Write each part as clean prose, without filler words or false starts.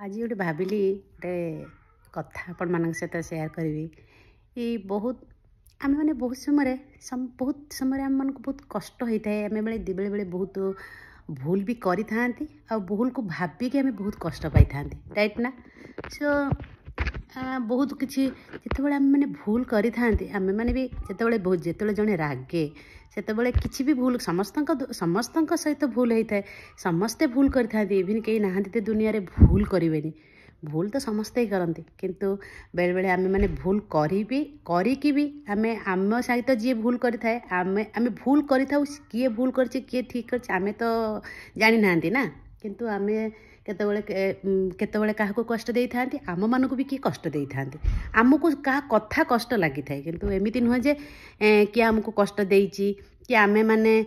आज गोटे भाविली गोटे कथा आपण मान सहित सेयार करी बहुत आम मैंने बहुत समय आम मन को बहुत कष्ट होता है। आम बेले बेले बेले बहुत भूल भी करी थांती आ भूल को भाविक आम बहुत कष्ट पाई थांती राइट ना। सो बहुत किसी जिते आम मैंने भूल करी थांती आम मैंने भी जिते जड़े रागे सेतबेले किसी भी भूल समस्त सहित भूल होता है। समस्ते भूल करी इवन कहीं नहांती दुनिया रे भूल करेनि। भूल तो समस्ते ही करती किंतु बेले बेले आम मैंने भूल करी भी आम सहित जी भूल करें आम भूल कर किए भूल कर किए ठीक कर आम तो जानी ना ना किंतु आम केतबेले क्या कष्ट दे था आम मानक भी किए कष्ट दे था आमको क्या कथा कष्ट लगी था किंतु एमती नुहे जे किए आमको कष्ट देची कि आमे माने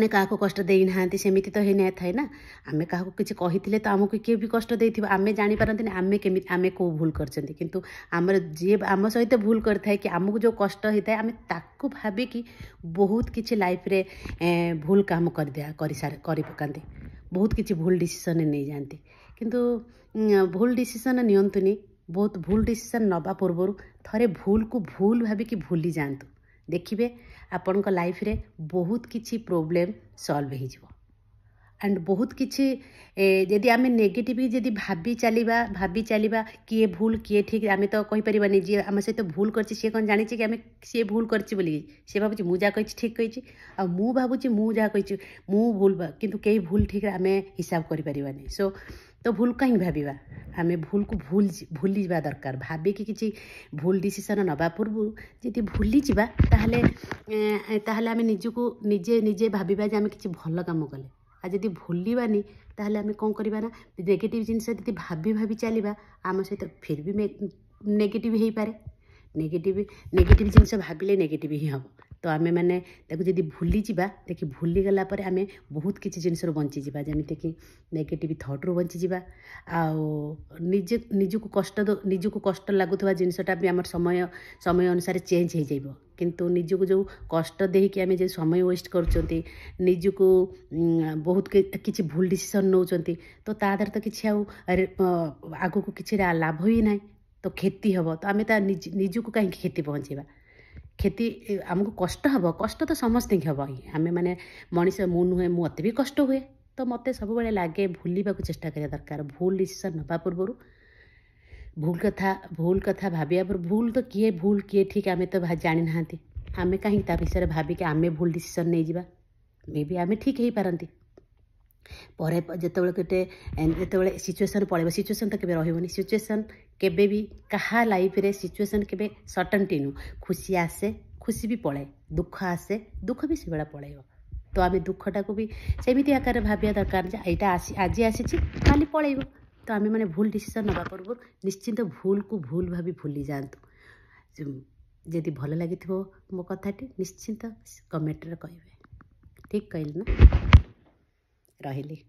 क्या कष्ट दे ना सेमती तो ही था ना। आमे क्या किसी कही तो आमको किए भी कष्ट दे आम जापारती आमे केमी आमे कौ भूल करछंती किंतु आमर जी आम सहित भूल करता कि आमको जो कष्ट होता है आम ताकू भाविकी बहुत किसी लाइफ रे भूल काम कर पकाती बहुत किसी भूल डिसीजन नहीं जाती किंतु भूल डिसीजन नियंतुनी। बहुत भूल डिसीजन नवा पूर्व थरे भूल को भूल भाविकी भूली जातु देखिए आपण लाइफ रे बहुत किसी प्रोब्लेम सॉल्व हो एंड बहुत किसी जदि आम नेगेटिव जदि भाभी चलवा किए भूल किए ठीक आम तो कहीपरि जी आम सहित भूल कर सी कौन जानी कि आम सी भूल कर सी भावी मुझे कही ठीक कही भावुँ मुझे कही मु भूल किंतु कई भूल ठीक आम हिसाब करें। सो तो भूल कहीं भावा आम भूल को भूली जा दरकार भाविकी किसी भूल डिसीजन नवा पूर्व जदि भूली जा ताहले आम निजको निजे निजे भाविबा जे आम किसी भल काम कले आ जदि भूलवानी ताहले आम कौन करवा ना नेगेटिव जिनस जदि भावी चलवा आम सहित फिर भी नेगेटिव हो पारे। नेगेटिव जिनस भाविले नेगेटिव ही हम तो आम मैंने जदि भूली जा देखिए भूली गला पर आम बहुत किसी जिनस बंची जा जमीती कि नेगेटिव थट रू बंची जा निजको कष्ट लगुवा जिनसटा भी आम समय अनुसार चेंज हो जाइब किंतु निजको जो कष्ट देकी आम जो समय वेस्ट कर निजको बहुत किसी भूल डिसीजन नौ तो तादर तो किसी आग को किसी लाभ ही ना तो क्षति हम तो आम निजको कहीं क्षति पहुँचेगा क्षति आमको कष्ट हम कष्ट तो समस्त हम ही आम मैंने मनीष मु नुहे मत भी कष्ट हुए तो मत सब लगे भूलने को चेष्टा करा दरकार। भूल डिसीजन नवा पूर्व भूल कथा भाविया पर भूल तो किए ठीक आम तो जानी ना आम कहीं विषय भाविकी आम भूल डिसीजन नहीं जावा मे भी आम ठीक हो पारती पर जिते सिचुएसन पड़े सिचुएसन तो केबे रहिबनी सिचुएसन केबे भी कहा लाइफ रे सिचुएसन केबे सर्टेनिटी नु खुशी आसे खुशी भी पड़े दुख आसे दुख भी से बेला पड़े तो आम दुखटा को भी सेमती आकार भाविया दरकार यहाँ आज आसी काली पड़े तो आम मैंने भूल डिसीजन नवा पूर्व निश्चिंत भूल को भूल भाभी भूली जातु जदि भल लगी मो कथाटी निश्चिंत कमेंट रे कहिबे ठीक कहली ना रहिली।